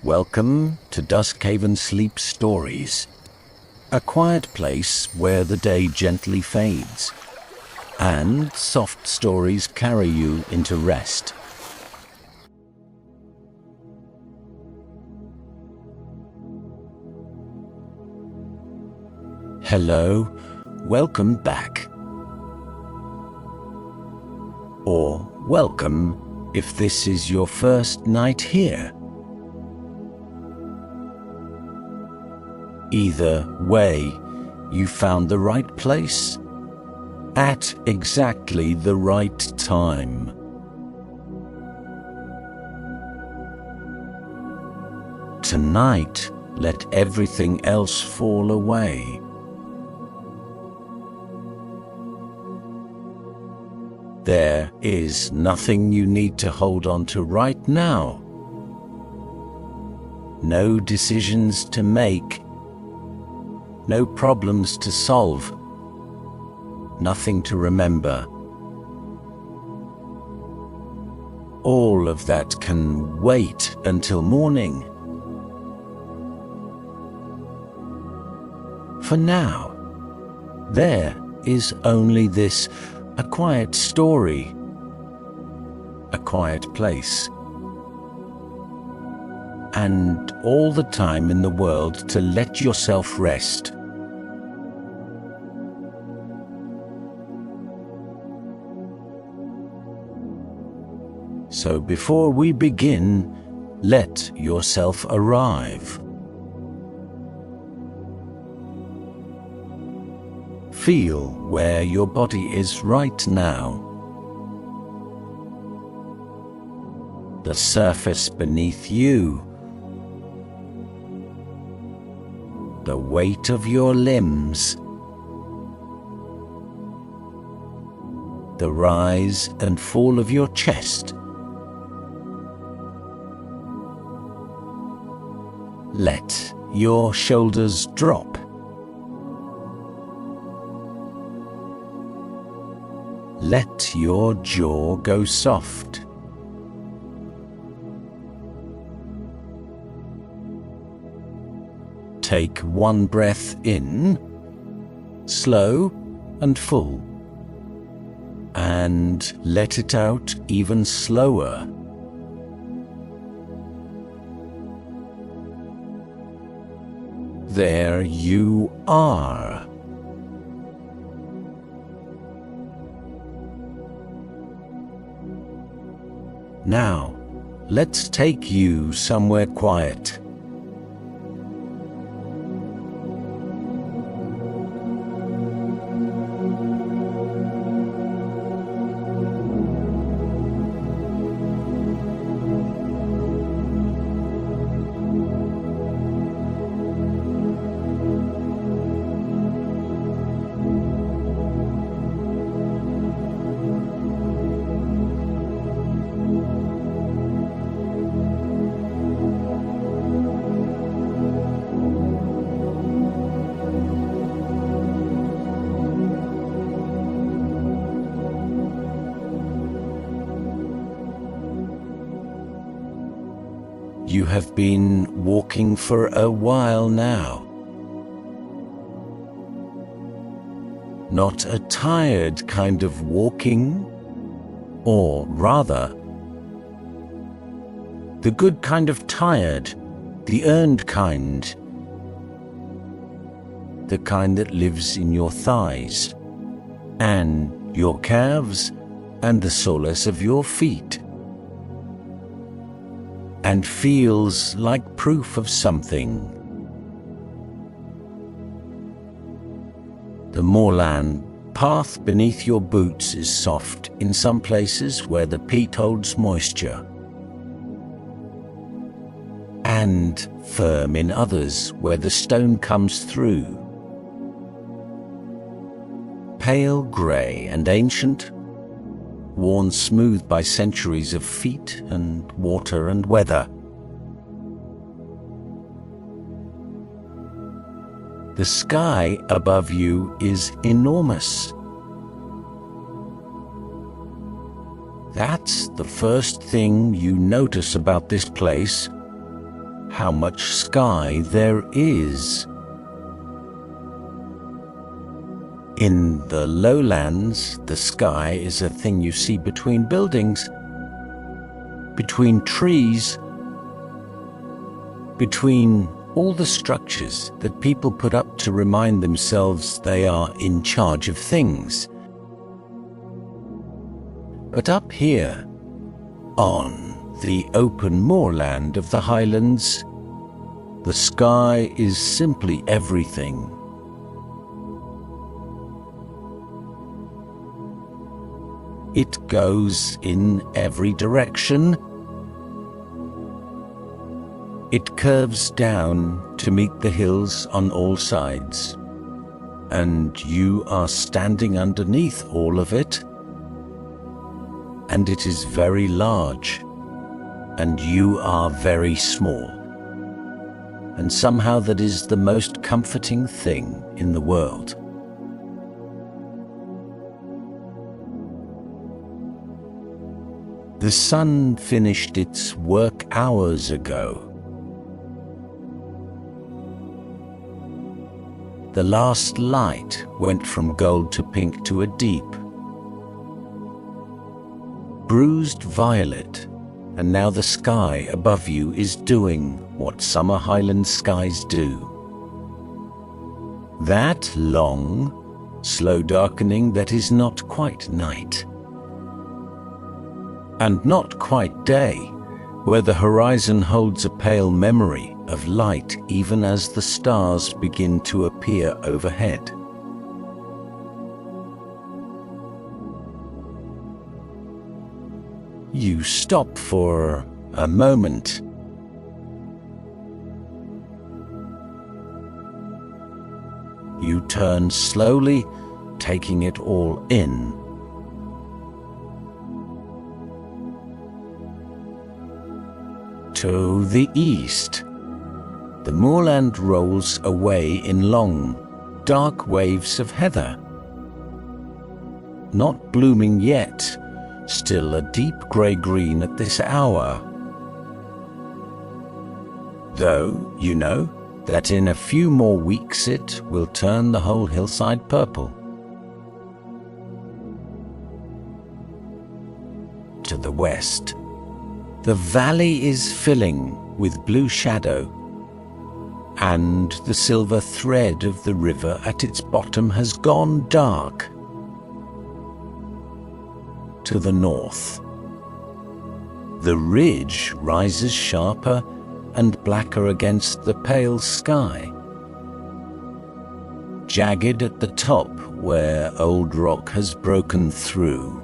Welcome to Duskhaven Sleep Stories, a quiet place where the day gently fades, and soft stories carry you into rest. Hello, welcome back. Or welcome if this is your first night here. Either way, you found the right place at exactly the right time. Tonight, let everything else fall away. There is nothing you need to hold on to right now. No decisions to make. No problems to solve. Nothing to remember. All of that can wait until morning. For now, there is only this, a quiet story, a quiet place, and all the time in the world to let yourself rest. So before we begin, let yourself arrive. Feel where your body is right now. The surface beneath you. The weight of your limbs. The rise and fall of your chest. Let your shoulders drop. Let your jaw go soft. Take one breath in, slow and full, and let it out even slower. There you are. Now, let's take you somewhere quiet. You have been walking for a while now. Not a tired kind of walking, or rather, the good kind of tired, the earned kind, the kind that lives in your thighs, and your calves, and the soles of your feet, and feels like proof of something. The moorland path beneath your boots is soft in some places where the peat holds moisture, and firm in others where the stone comes through. Pale grey and ancient, worn smooth by centuries of feet and water and weather. The sky above you is enormous. That's the first thing you notice about this place, how much sky there is. In the lowlands, the sky is a thing you see between buildings, between trees, between all the structures that people put up to remind themselves they are in charge of things. But up here, on the open moorland of the Highlands, the sky is simply everything. It goes in every direction. It curves down to meet the hills on all sides, and you are standing underneath all of it, and it is very large, and you are very small, and somehow that is the most comforting thing in the world. The sun finished its work hours ago. The last light went from gold to pink to a deep, bruised violet, and now the sky above you is doing what summer Highland skies do. That long, slow darkening that is not quite night, and not quite day, where the horizon holds a pale memory of light even as the stars begin to appear overhead. You stop for a moment. You turn slowly, taking it all in. To the east, the moorland rolls away in long, dark waves of heather. Not blooming yet, still a deep grey-green at this hour. Though, you know, that in a few more weeks it will turn the whole hillside purple. To the west, the valley is filling with blue shadow, and the silver thread of the river at its bottom has gone dark. To the north, the ridge rises sharper and blacker against the pale sky, jagged at the top where old rock has broken through.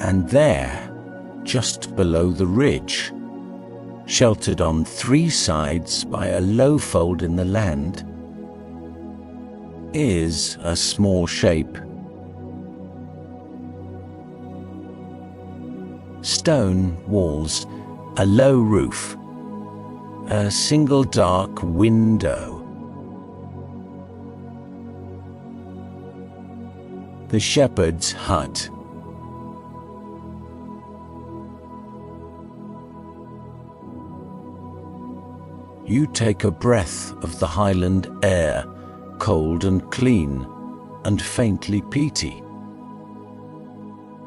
And there, just below the ridge, sheltered on three sides by a low fold in the land, is a small shape. Stone walls, a low roof, a single dark window. The shepherd's hut. You take a breath of the Highland air, cold and clean, and faintly peaty.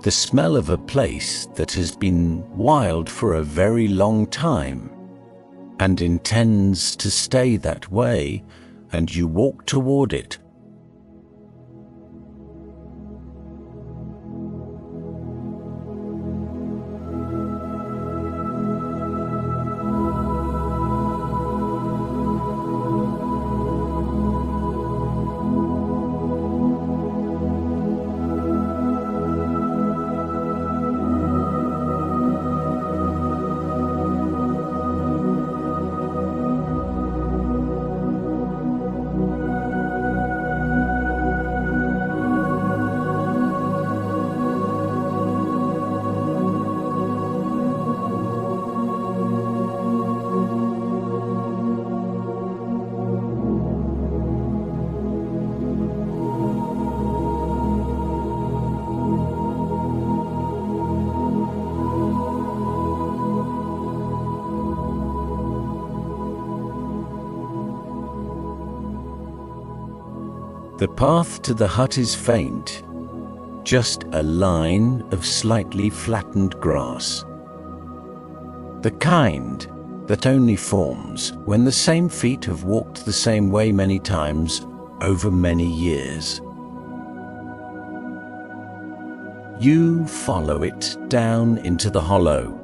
The smell of a place that has been wild for a very long time, and intends to stay that way, and you walk toward it. The path to the hut is faint, just a line of slightly flattened grass. The kind that only forms when the same feet have walked the same way many times over many years. You follow it down into the hollow,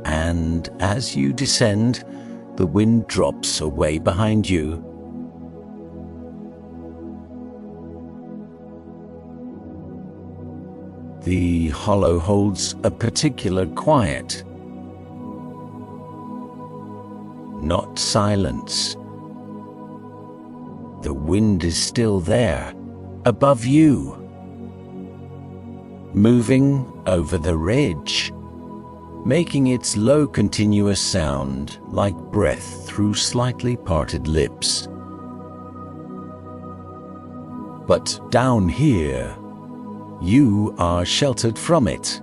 and as you descend, the wind drops away behind you. The hollow holds a particular quiet, not silence. The wind is still there, above you, moving over the ridge, making its low continuous sound like breath through slightly parted lips. But down here, you are sheltered from it.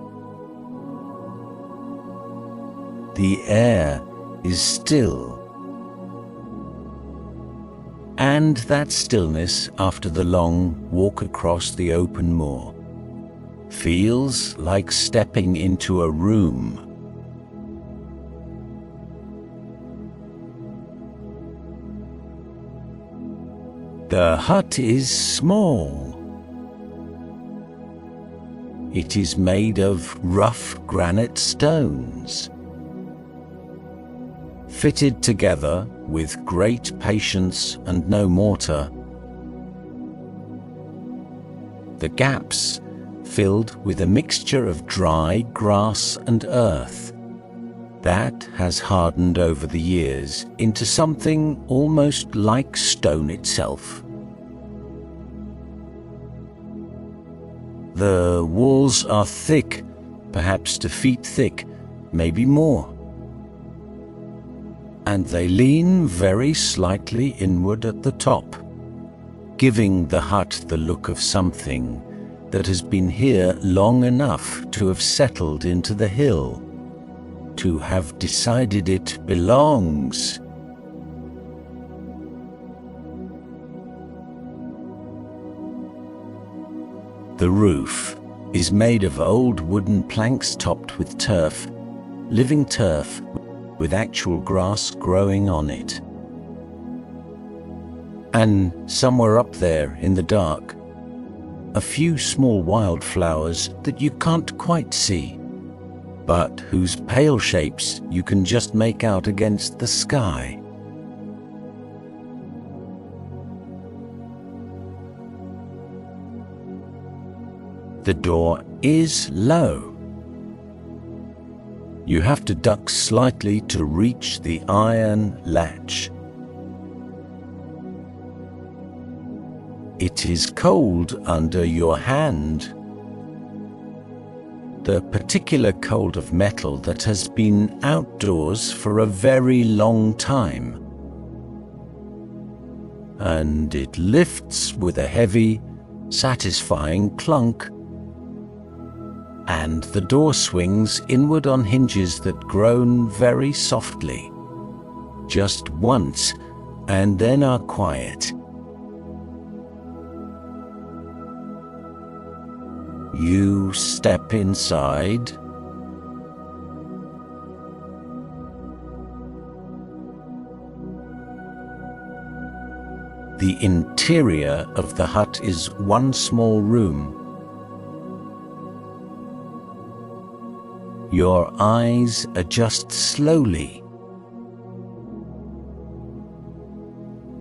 The air is still, and that stillness after the long walk across the open moor feels like stepping into a room. The hut is small. It is made of rough granite stones, fitted together with great patience and no mortar. The gaps filled with a mixture of dry grass and earth that has hardened over the years into something almost like stone itself. The walls are thick, perhaps 2 feet thick, maybe more. And they lean very slightly inward at the top, giving the hut the look of something that has been here long enough to have settled into the hill, to have decided it belongs. The roof is made of old wooden planks topped with turf, living turf with actual grass growing on it. And somewhere up there in the dark, a few small wildflowers that you can't quite see, but whose pale shapes you can just make out against the sky. The door is low. You have to duck slightly to reach the iron latch. It is cold under your hand. The particular cold of metal that has been outdoors for a very long time. And it lifts with a heavy, satisfying clunk. And the door swings inward on hinges that groan very softly, just once, and then are quiet. You step inside. The interior of the hut is one small room. Your eyes adjust slowly.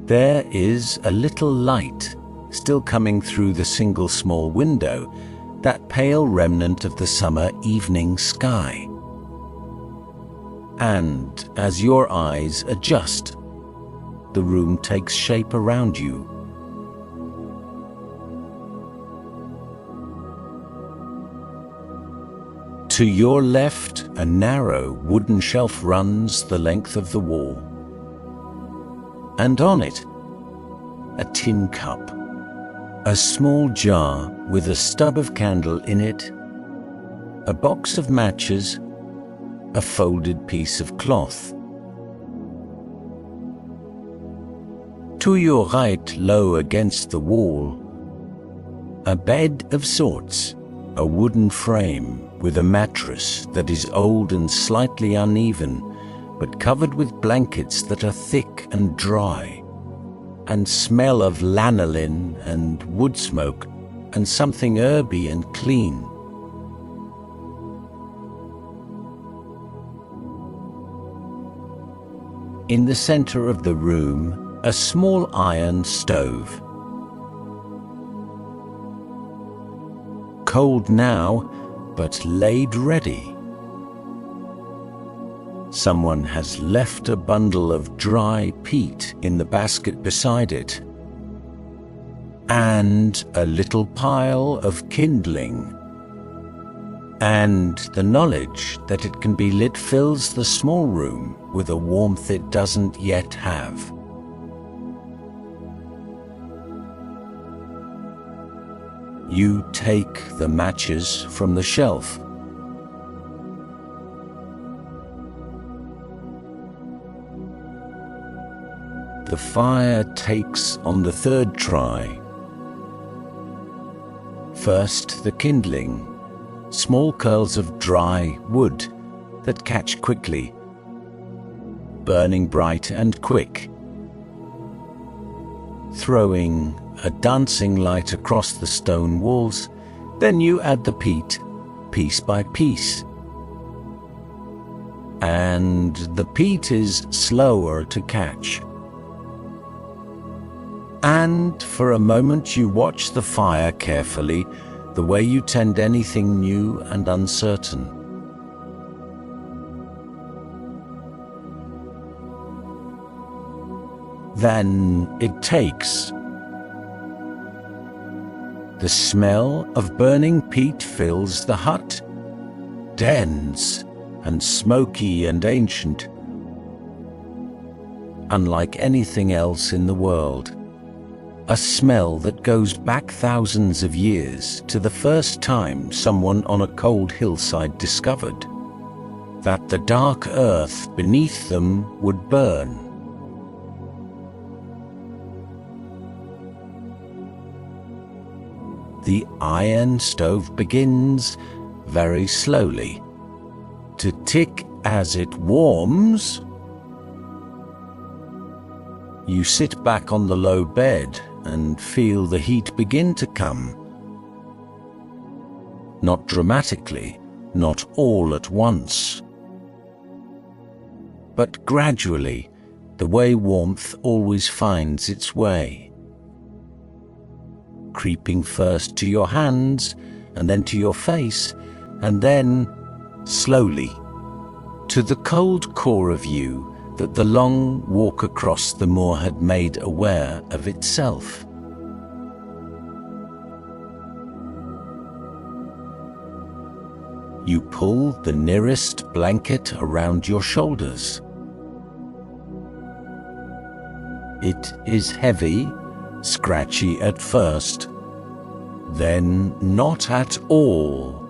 There is a little light still coming through the single small window, that pale remnant of the summer evening sky. And as your eyes adjust, the room takes shape around you. To your left, a narrow wooden shelf runs the length of the wall, and on it, a tin cup, a small jar with a stub of candle in it, a box of matches, a folded piece of cloth. To your right, low against the wall, a bed of sorts, a wooden frame with a mattress that is old and slightly uneven, but covered with blankets that are thick and dry, and smell of lanolin and wood smoke, and something herby and clean. In the center of the room, a small iron stove. Cold now, but laid ready. Someone has left a bundle of dry peat in the basket beside it, and a little pile of kindling. And the knowledge that it can be lit fills the small room with a warmth it doesn't yet have. You take the matches from the shelf. The fire takes on the third try. First the kindling, small curls of dry wood that catch quickly, burning bright and quick, throwing a dancing light across the stone walls. Then you add the peat, piece by piece. And the peat is slower to catch. And for a moment you watch the fire carefully, the way you tend anything new and uncertain. Then it takes. The smell of burning peat fills the hut, dense and smoky and ancient, unlike anything else in the world. A smell that goes back thousands of years to the first time someone on a cold hillside discovered that the dark earth beneath them would burn. The iron stove begins very slowly to tick as it warms. You sit back on the low bed and feel the heat begin to come. Not dramatically, not all at once, but gradually, the way warmth always finds its way. Creeping first to your hands, and then to your face, and then, slowly, to the cold core of you that the long walk across the moor had made aware of itself. You pull the nearest blanket around your shoulders. It is heavy, scratchy at first, then not at all.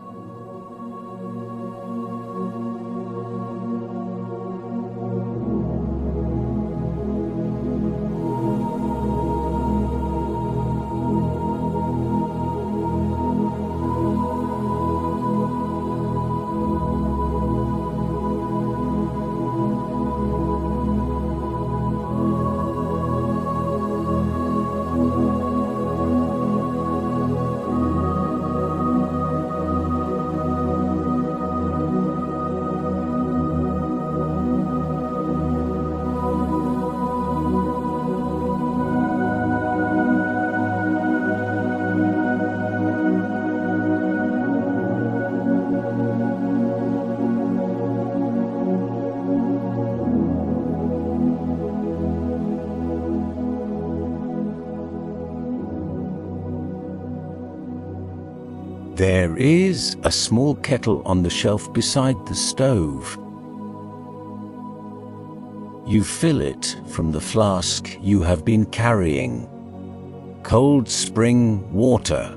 There is a small kettle on the shelf beside the stove. You fill it from the flask you have been carrying. Cold spring water,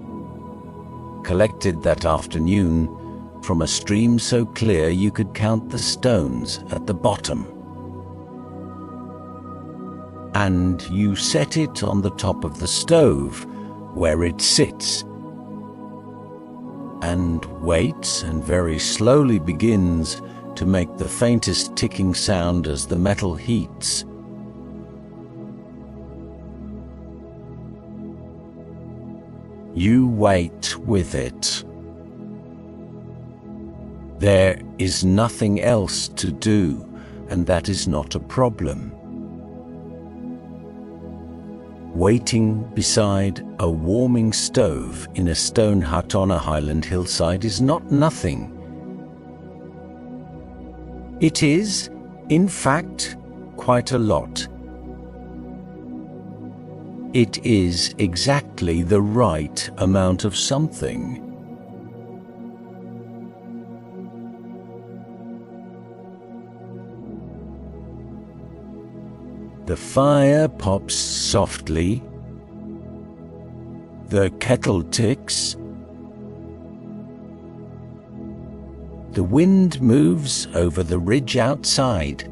collected that afternoon from a stream so clear you could count the stones at the bottom. and you set it on the top of the stove, where it sits, and waits and very slowly begins to make the faintest ticking sound as the metal heats. You wait with it. There is nothing else to do, and that is not a problem. Waiting beside a warming stove in a stone hut on a Highland hillside is not nothing. It is, in fact, quite a lot. It is exactly the right amount of something. The fire pops softly, the kettle ticks, the wind moves over the ridge outside.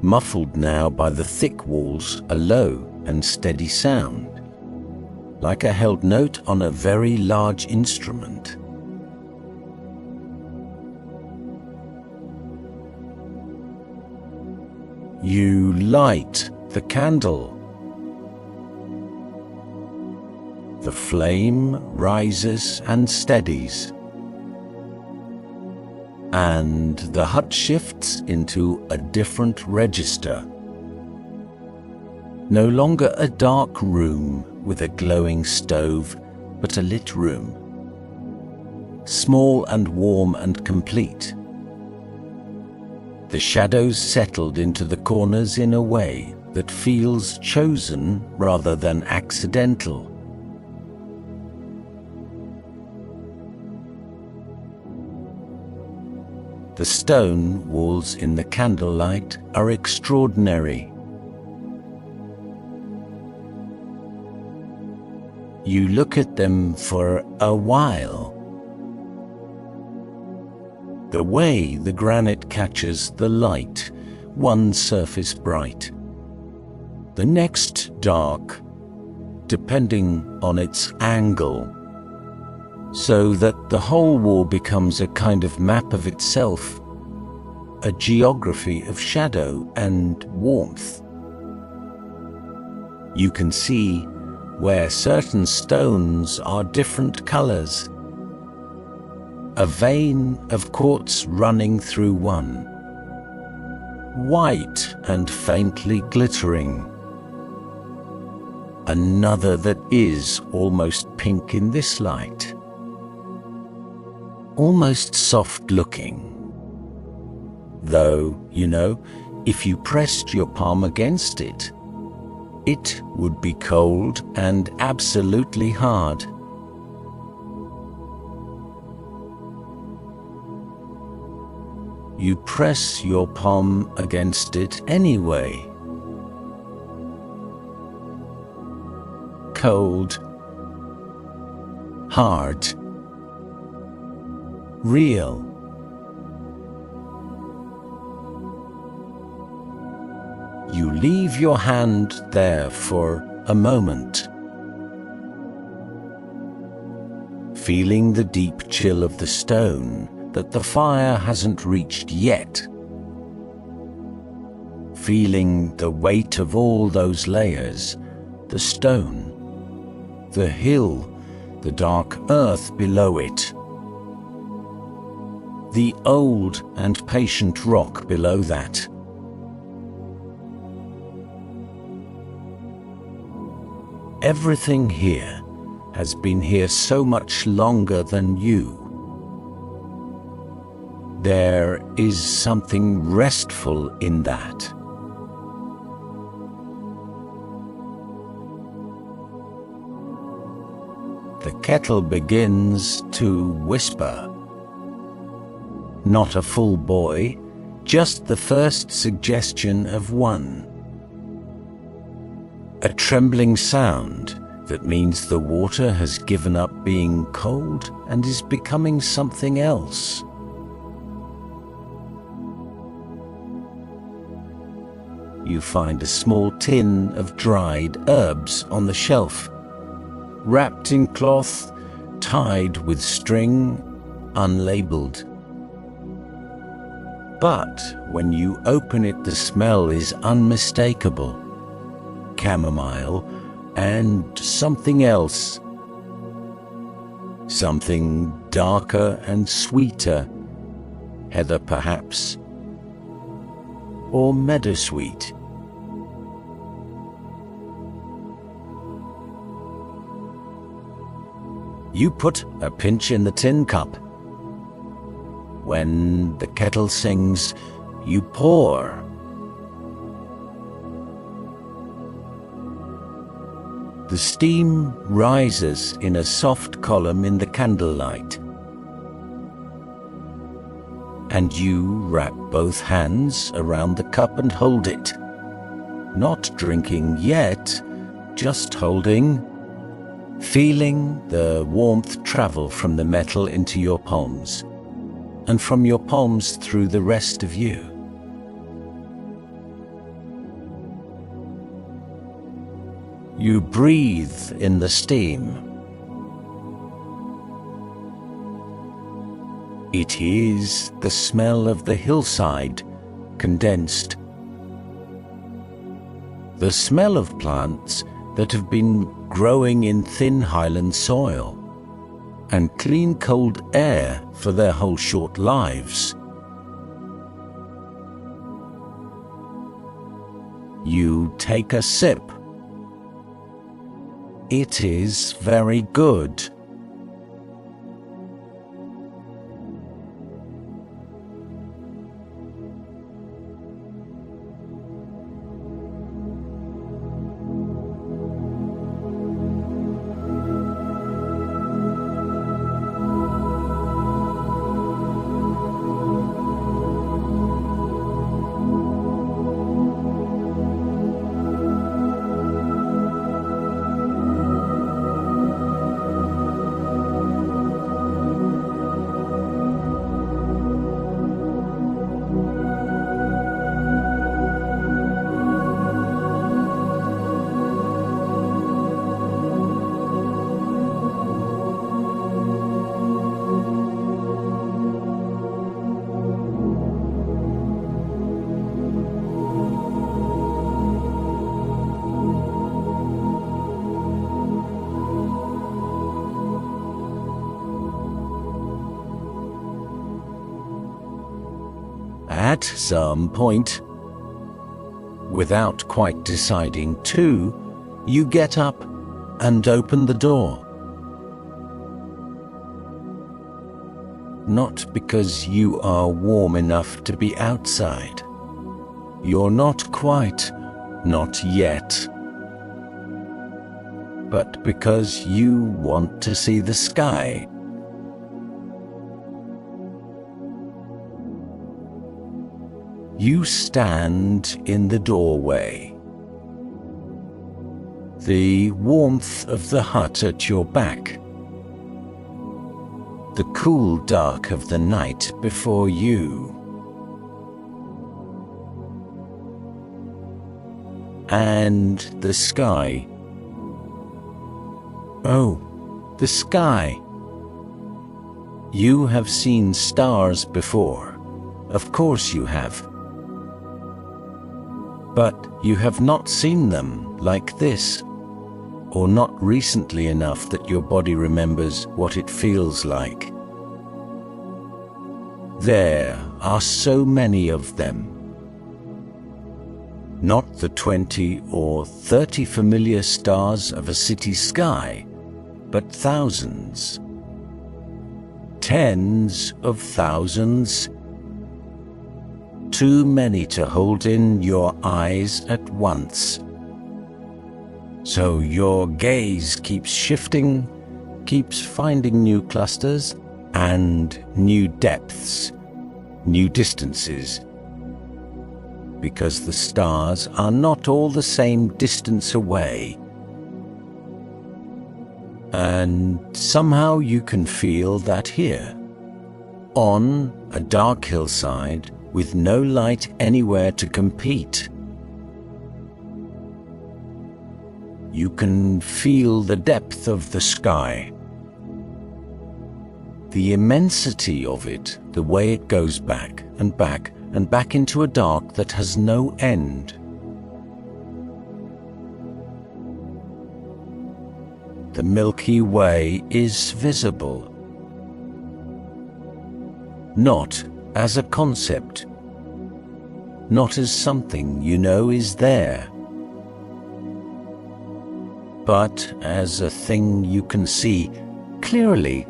Muffled now by the thick walls, a low and steady sound, like a held note on a very large instrument. You light the candle. The flame rises and steadies, and the hut shifts into a different register. No longer a dark room with a glowing stove, but a lit room, small and warm and complete. The shadows settled into the corners in a way that feels chosen rather than accidental. The stone walls in the candlelight are extraordinary. You look at them for a while. The way the granite catches the light, one surface bright, the next dark, depending on its angle, so that the whole wall becomes a kind of map of itself, a geography of shadow and warmth. You can see where certain stones are different colors, a vein of quartz running through one, white and faintly glittering, another that is almost pink in this light, almost soft-looking, though, you know, if you pressed your palm against it, it would be cold and absolutely hard. You press your palm against it anyway. Cold, hard, real. You leave your hand there for a moment, feeling the deep chill of the stone that the fire hasn't reached yet, feeling the weight of all those layers, the stone, the hill, the dark earth below it, the old and patient rock below that. Everything here has been here so much longer than you. There is something restful in that. The kettle begins to whisper. Not a full boy, just the first suggestion of one. A trembling sound that means the water has given up being cold and is becoming something else. you find a small tin of dried herbs on the shelf, wrapped in cloth, tied with string, unlabeled. But when you open it, the smell is unmistakable. Chamomile and something else. Something darker and sweeter. Heather, perhaps. Or meadowsweet. You put a pinch in the tin cup. When the kettle sings, you pour. The steam rises in a soft column in the candlelight. And you wrap both hands around the cup and hold it. Not drinking yet, just holding. Feeling the warmth travel from the metal into your palms, and from your palms through the rest of you. You breathe in the steam. It is the smell of the hillside, condensed. The smell of plants that have been growing in thin Highland soil, and clean cold air for their whole short lives. You take a sip. It is very good. At some point, without quite deciding to, you get up and open the door. Not because you are warm enough to be outside. You're not quite, not yet. But because you want to see the sky. You stand in the doorway. The warmth of the hut at your back. The cool dark of the night before you. And the sky. Oh, the sky. You have seen stars before. Of course you have. But you have not seen them like this, or not recently enough that your body remembers what it feels like. There are so many of them. Not the 20 or 30 familiar stars of a city sky, but thousands. Tens of thousands. Too many to hold in your eyes at once. So your gaze keeps shifting, keeps finding new clusters and new depths, new distances. Because the stars are not all the same distance away. And somehow you can feel that here, on a dark hillside, with no light anywhere to compete, You can feel the depth of the sky, the immensity of it, the way it goes back and back and back into a dark that has no end. The Milky Way is visible, not as a concept, not as something you know is there, but as a thing you can see clearly.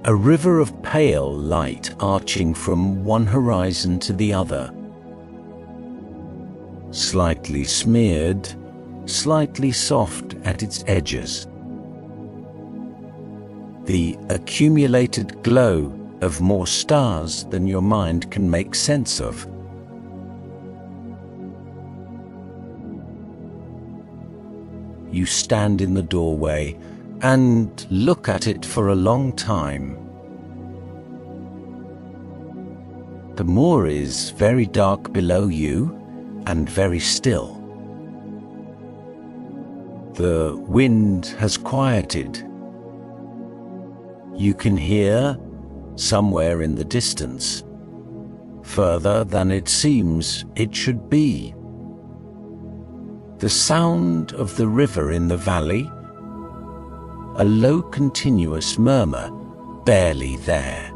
A river of pale light arching from one horizon to the other, slightly smeared, slightly soft at its edges. The accumulated glow of more stars than your mind can make sense of. You stand in the doorway and look at it for a long time. The moor is very dark below you and very still. The wind has quieted. You can hear, somewhere in the distance, further than it seems it should be, the sound of the river in the valley, a low continuous murmur, barely there.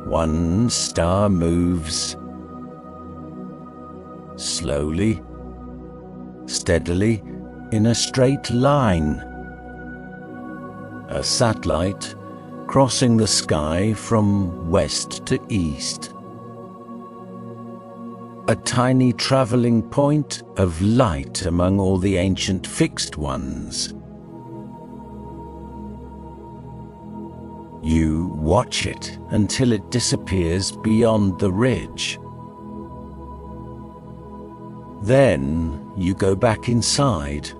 One star moves, slowly, steadily, in a straight line. A satellite crossing the sky from west to east. A tiny traveling point of light among all the ancient fixed ones. You watch it until it disappears beyond the ridge. Then you go back inside.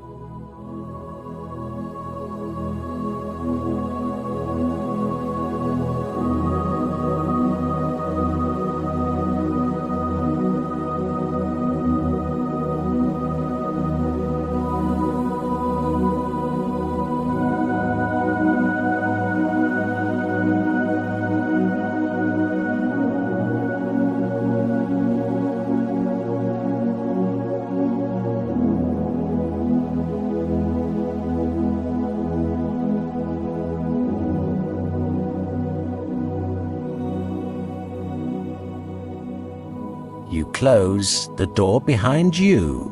You close the door behind you.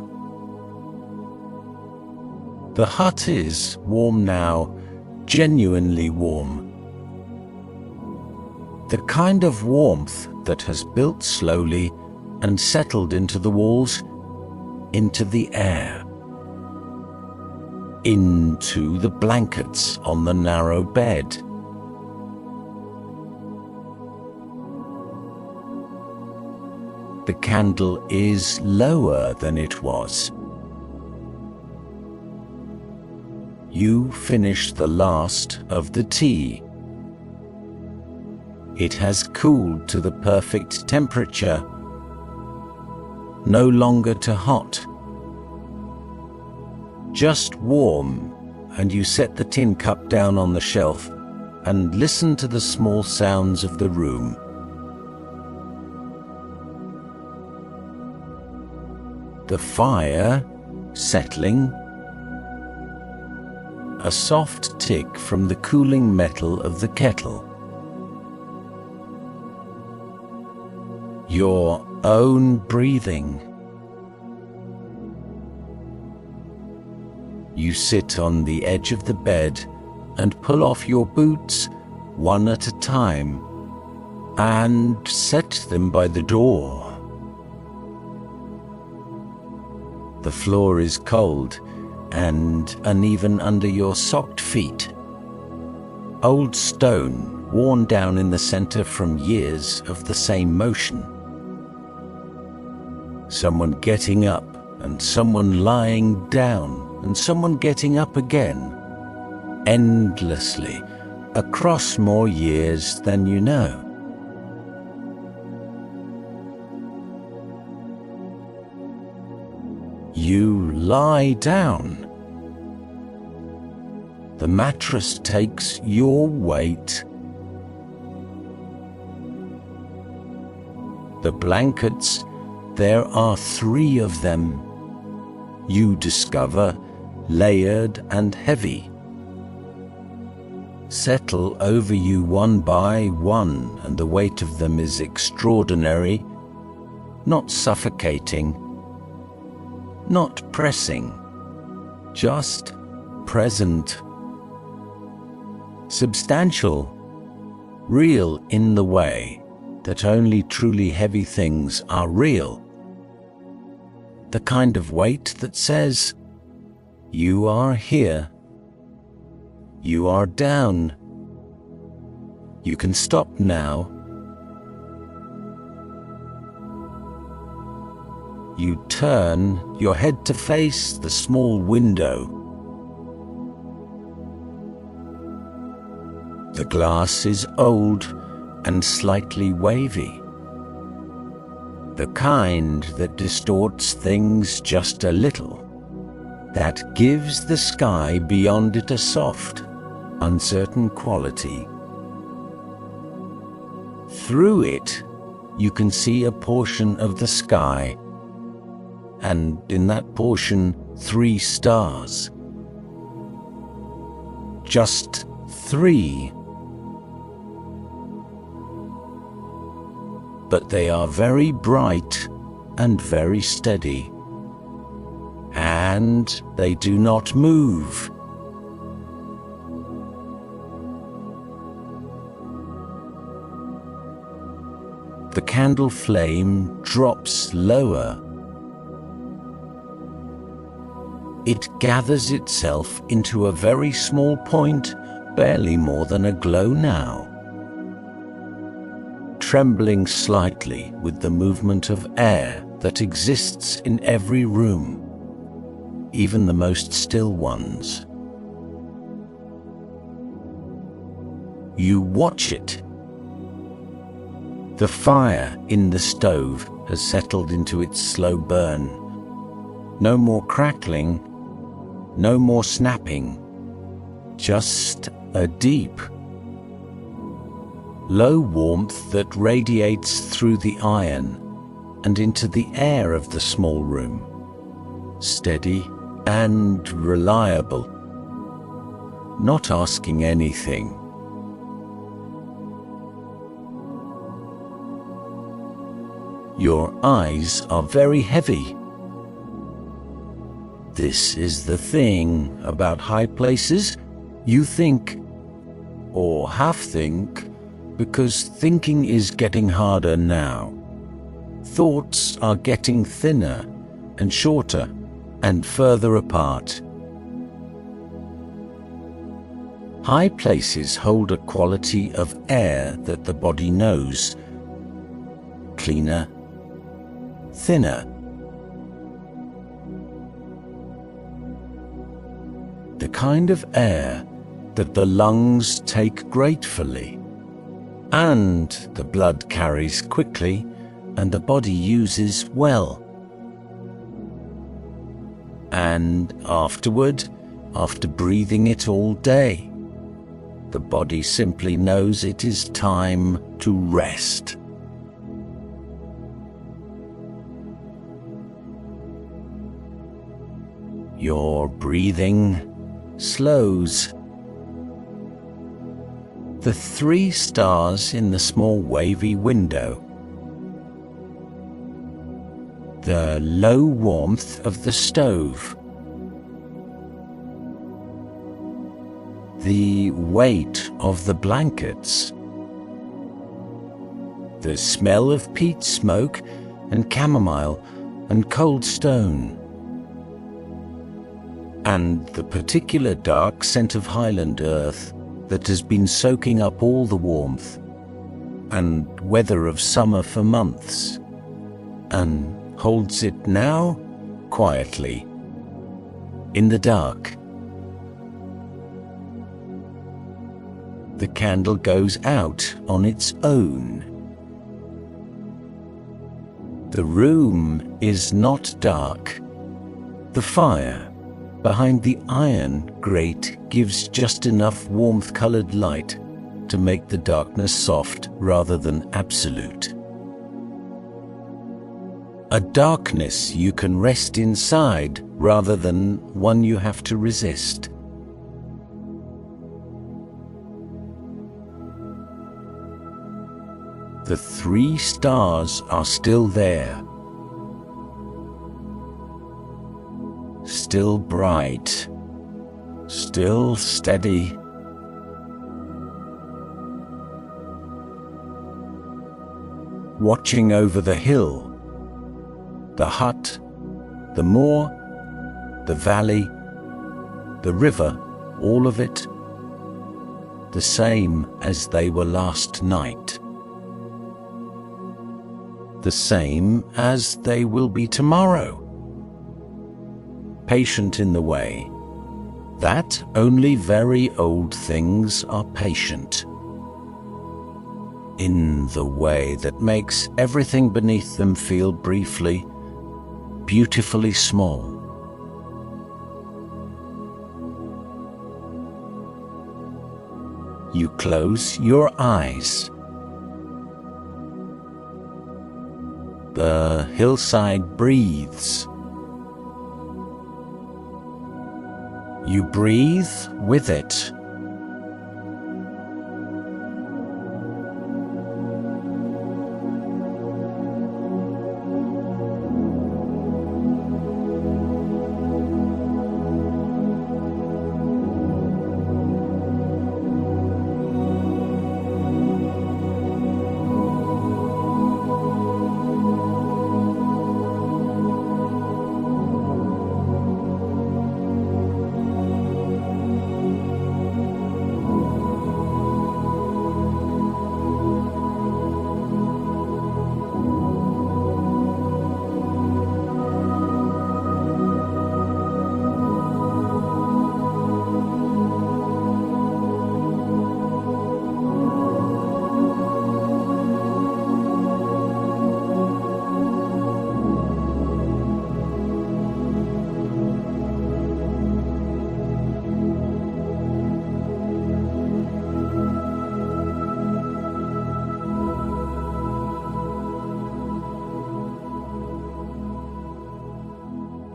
The hut is warm now, genuinely warm. The kind of warmth that has built slowly and settled into the walls, into the air, into the blankets on the narrow bed. The candle is lower than it was. You finish the last of the tea. It has cooled to the perfect temperature, no longer too hot. Just warm, and you set the tin cup down on the shelf and listen to the small sounds of the room. The fire settling, a soft tick from the cooling metal of the kettle. Your own breathing. You sit on the edge of the bed and pull off your boots one at a time and set them by the door. The floor is cold and uneven under your socked feet. Old stone worn down in the center from years of the same motion. Someone getting up and someone lying down and someone getting up again, endlessly, across more years than you know. You lie down. The mattress takes your weight. The blankets, there are 3 of them. You discover layered and heavy. Settle over you one by one, and the weight of them is extraordinary, not suffocating, not pressing, just present. Substantial, real in the way that only truly heavy things are real. The kind of weight that says, you are here, you are down, you can stop now. You turn your head to face the small window. The glass is old and slightly wavy, the kind that distorts things just a little, that gives the sky beyond it a soft, uncertain quality. Through it, you can see a portion of the sky, and in that portion, 3 stars. Just 3. But they are very bright and very steady, and they do not move. The candle flame drops lower. It gathers itself into a very small point, barely more than a glow now, trembling slightly with the movement of air that exists in every room, even the most still ones. You watch it. The fire in the stove has settled into its slow burn. No more crackling, no more snapping, just a deep, low warmth that radiates through the iron and into the air of the small room, steady and reliable, not asking anything. Your eyes are very heavy. This is the thing about high places. You think, or half think, because thinking is getting harder now. Thoughts are getting thinner and shorter and further apart. High places hold a quality of air that the body knows. Cleaner, thinner. The kind of air that the lungs take gratefully, and the blood carries quickly, and the body uses well. And afterward, after breathing it all day, the body simply knows it is time to rest. Your breathing slows. The 3 stars in the small wavy window. The low warmth of the stove. The weight of the blankets. The smell of peat smoke and chamomile and cold stone. And the particular dark scent of Highland earth that has been soaking up all the warmth and weather of summer for months, and holds it now quietly in the dark. The candle goes out on its own. The room is not dark. The fire behind the iron grate gives just enough warmth-colored light to make the darkness soft rather than absolute. A darkness you can rest inside rather than one you have to resist. The 3 stars are still there, still bright, still steady. Watching over the hill, the hut, the moor, the valley, the river, all of it, the same as they were last night. The same as they will be tomorrow. Patient in the way that only very old things are patient. In the way that makes everything beneath them feel briefly, beautifully small. You close your eyes. The hillside breathes. You breathe with it.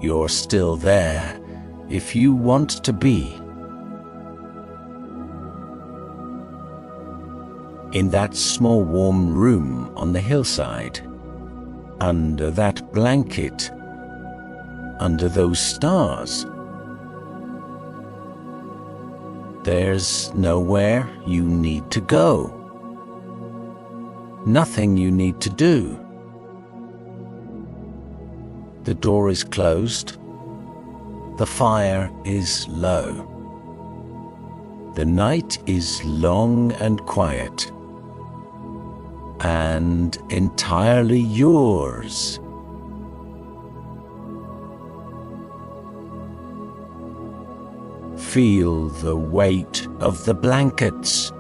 You're still there if you want to be. In that small warm room on the hillside, under that blanket, under those stars. There's nowhere you need to go. Nothing you need to do. The door is closed. The fire is low. The night is long and quiet, and entirely yours. Feel the weight of the blankets.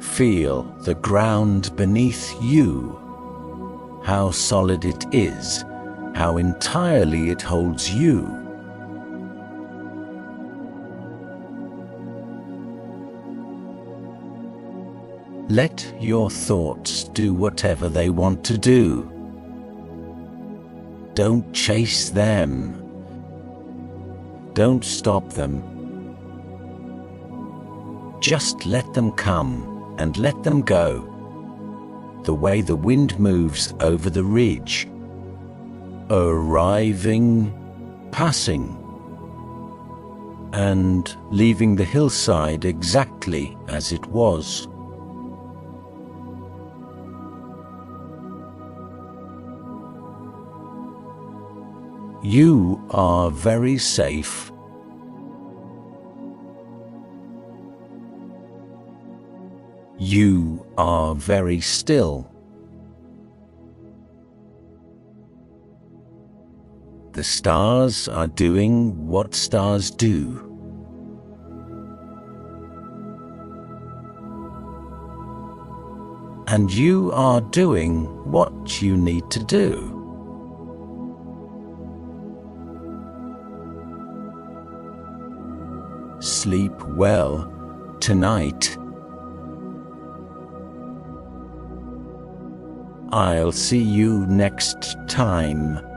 Feel the ground beneath you, how solid it is, how entirely it holds you. Let your thoughts do whatever they want to do. Don't chase them. Don't stop them. Just let them come and let them go, the way the wind moves over the ridge, arriving, passing, and leaving the hillside exactly as it was. You are very safe. You are very still. The stars are doing what stars do. and you are doing what you need to do. Sleep well tonight. I'll see you next time.